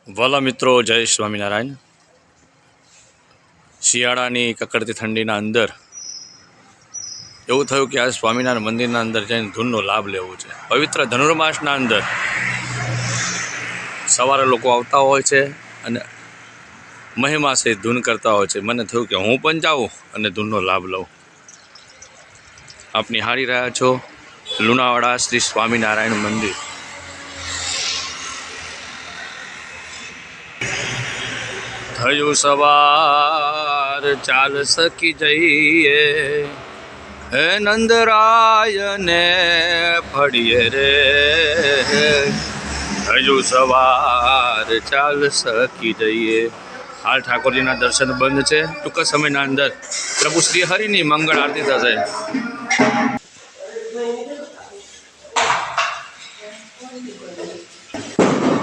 વાલા મિત્રો, જય સ્વામિનારાયણ. શિયાળાની કકડતી ઠંડીના અંદર એવું થયું કે આ સ્વામિનારાયણ મંદિરના અંદર જઈને ધૂનનો લાભ લેવો છે. પવિત્ર ધનુર્માસના અંદર સવારે લોકો આવતા હોય છે અને મહિમા સહિત ધૂન કરતા હોય છે. મને થયું કે હું પણ જાઉં અને ધૂનનો લાભ લઉં. આપ નિહાળી રહ્યા છો લુણાવાડા શ્રી સ્વામિનારાયણ મંદિર. થયું સવાર ચાલ સકી જઈએ, હે નંદરાય ને ફળીએ રે. થયું સવાર ચાલ સકી જઈએ. હાલ ઠાકોરજીના દર્શન બંધ છે. ટૂંક સમયના અંદર પ્રભુ શ્રી હરિની મંગળ આરતી થશે.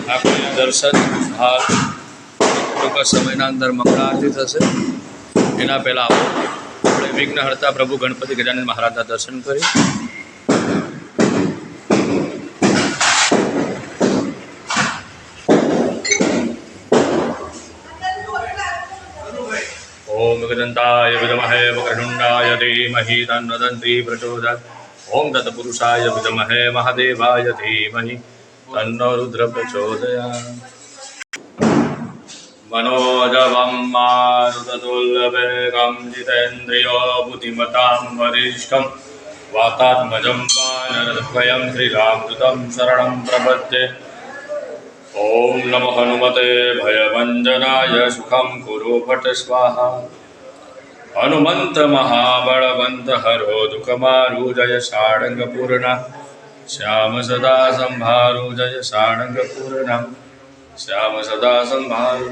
ઠાકોરના દર્શન હાલ ટૂંક સમયના અંદર મંગળ આરતી થશે. એના પહેલાં આપણે વિઘ્નહર્તા પ્રભુ ગણપતિ ગજાનન મહારાજના દર્શન કરી. ઓમ ગજંતાય વિદ્મહે વક્રતુંડાય ધીમહિ તન્નો દંતી પ્રચોદયાત. ઓમ તત્પુરુષાય વિદ્મહે મહાદેવાય ધીમહિ તન્નો રુદ્ર પ્રચોદયાત. मनोजवं मारुततुल्यवेगं जितेन्द्रियो बुद्धिमतां वरिष्ठं वातात्मजं वानरद्वयं श्रीरामदूतं शरणं प्रपद्ये. ॐ नमो हनुमते भयभञ्जनाय सुखं कुरु फट् स्वाहा. हनुमन्त महाबलवन्त हरो दुःखमारु जय षाडङ्गपूर्णा. श्याम सदा संभारु जय षाडङ्गपूर्णा. श्याम सदा संभारु.